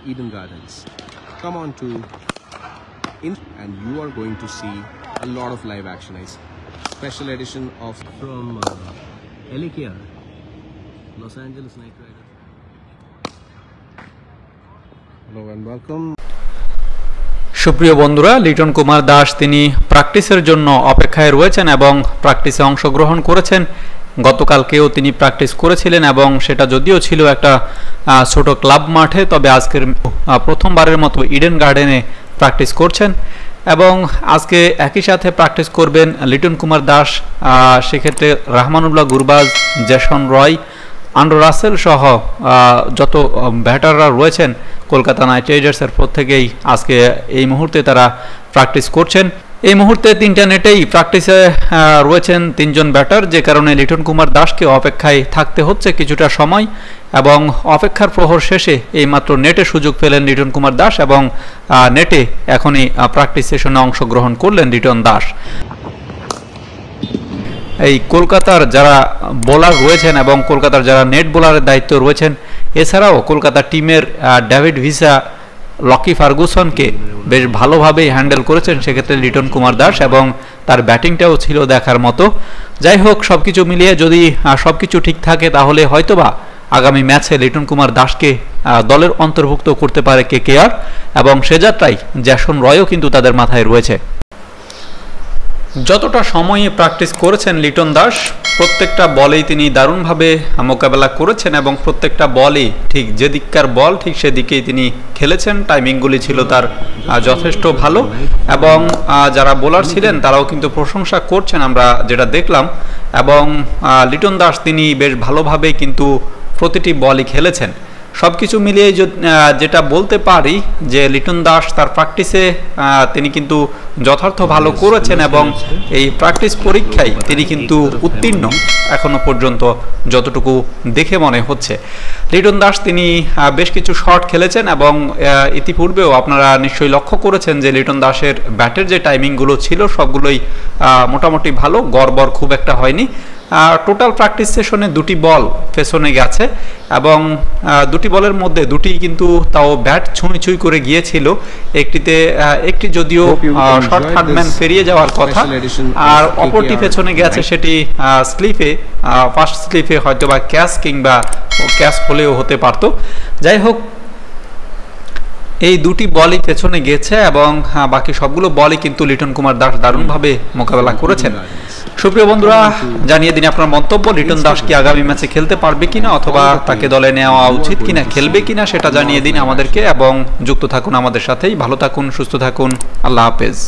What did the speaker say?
Eden Gardens. Come on to and you are going to see a lot of live action. Special edition of from LAKR, Los Angeles Knight Riders. Hello and welcome. সুপ্রিয় বন্ধুরা, লিটন কুমার দাস তিনি প্র্যাকটিসের জন্য অপেক্ষায় রয়েছেন এবং প্র্যাকটিসে অংশগ্রহণ করেছেন। গতকালকেও তিনি প্র্যাকটিস করেছিলেন এবং সেটা যদিও ছিল একটা ছোট ক্লাব মাঠে, তবে আজকের প্রথমবারের মতো ইডেন গার্ডেনে প্র্যাকটিস করছেন এবং আজকে একই সাথে প্র্যাকটিস করবেন লিটন কুমার দাস, সেক্ষেত্রে রহমানুল্লাহ গুরবাজ, জেসন রয়, আন্ড্রু রাসেল সহ যত ব্যাটাররা রয়েছেন কলকাতা নাইট রাইডার্সের প্রত্যেকেই আজকে এই মুহূর্তে তারা প্র্যাকটিস করছেন। এই মুহূর্তে তিনটা নেটেই প্র্যাকটিসে রয়েছেন তিনজন ব্যাটার, যে কারণে লিটন কুমার দাসকে অপেক্ষায় থাকতে হচ্ছে কিছুটা সময় এবং অপেক্ষার প্রহর শেষে এইমাত্র নেটে সুযোগ পেলেন লিটন কুমার দাস এবং নেটে এখনই প্র্যাকটিস সেশনে অংশগ্রহণ করলেন লিটন দাস। এই কলকাতার যারা বোলার রয়েছেন এবং কলকাতার যারা নেট বোলারের দায়িত্ব রয়েছেন, এছাড়াও কলকাতা টিমের ডেভিড ভিসা, লকি ফার্গুসনকে বেশ ভালোভাবেই হ্যান্ডেল করেছেন সেক্ষেত্রে লিটন কুমার দাস এবং তার ব্যাটিংটাও ছিল দেখার মতো। যাই হোক, সবকিছু মিলিয়ে যদি সবকিছু ঠিক থাকে তাহলে হয়তোবা আগামী ম্যাচে লিটন কুমার দাসকে দলের অন্তর্ভুক্ত করতে পারে কেকেআর এবং সে যাত্রায় জেসন রয়ও কিন্তু তাদের মাথায় রয়েছে। যতটা সময়ে প্র্যাকটিস করেছেন লিটন দাস, প্রত্যেকটা বলেই তিনি দারুণভাবে মোকাবেলা করেছেন এবং প্রত্যেকটা বলই ঠিক যে দিককার বল ঠিক সেদিকেই তিনি খেলেছেন। টাইমিংগুলি ছিল তার যথেষ্ট ভালো এবং যারা বোলার ছিলেন তারাও কিন্তু প্রশংসা করছেন আমরা যেটা দেখলাম এবং লিটন দাস তিনি বেশ ভালোভাবে কিন্তু প্রতিটি বলই খেলেছেন। সব কিছু মিলিয়ে যেটা বলতে পারি যে লিটন দাস তার প্র্যাকটিসে তিনি কিন্তু যথার্থ ভালো করেছেন এবং এই প্র্যাকটিস পরীক্ষায় তিনি কিন্তু উত্তীর্ণ এখনো পর্যন্ত যতটুকু দেখে মনে হচ্ছে। লিটন দাস তিনি বেশ কিছু শট খেলেছেন এবং ইতিপূর্বেও আপনারা নিশ্চয়ই লক্ষ্য করেছেন যে লিটন দাসের ব্যাটের যে টাইমিংগুলো ছিল সবগুলোই মোটামুটি ভালো, গড়বড় খুব একটা হয়নি। টোটাল প্র্যাকটিস সেশনে দুটি বল পেছনে গেছে এবং দুটি বলের মধ্যে দুটি কিন্তু তাও ব্যাট ছুঁই করে গিয়েছিল। একটি যদিও শর্ট হার্ডম্যান পেরিয়ে যাওয়ার কথা আর অপরটি পেছনে গেছে সেটি স্লিপে, ফার্স্ট স্লিপে হয়তো বা ক্যাচ কিংবা ক্যাচ হলেও হতে পারতো। যাই হোক, এই দুটি বলই পেছনে গেছে এবং বাকি সবগুলো বলই কিন্তু লিটন কুমার দাস দারুণভাবে মোকাবেলা করেছেন। সুপ্রিয় বন্ধুরা, জানিয়ে দিন আপনার মন্তব্য, লিটন দাস কি আগামী ম্যাচে খেলতে পারবে কিনা অথবা তাকে দলে নেওয়া উচিত কিনা, খেলবে কিনা সেটা জানিয়ে দিন আমাদেরকে এবং যুক্ত থাকুন আমাদের সাথেই। ভালো থাকুন, সুস্থ থাকুন, আল্লাহ হাফেজ।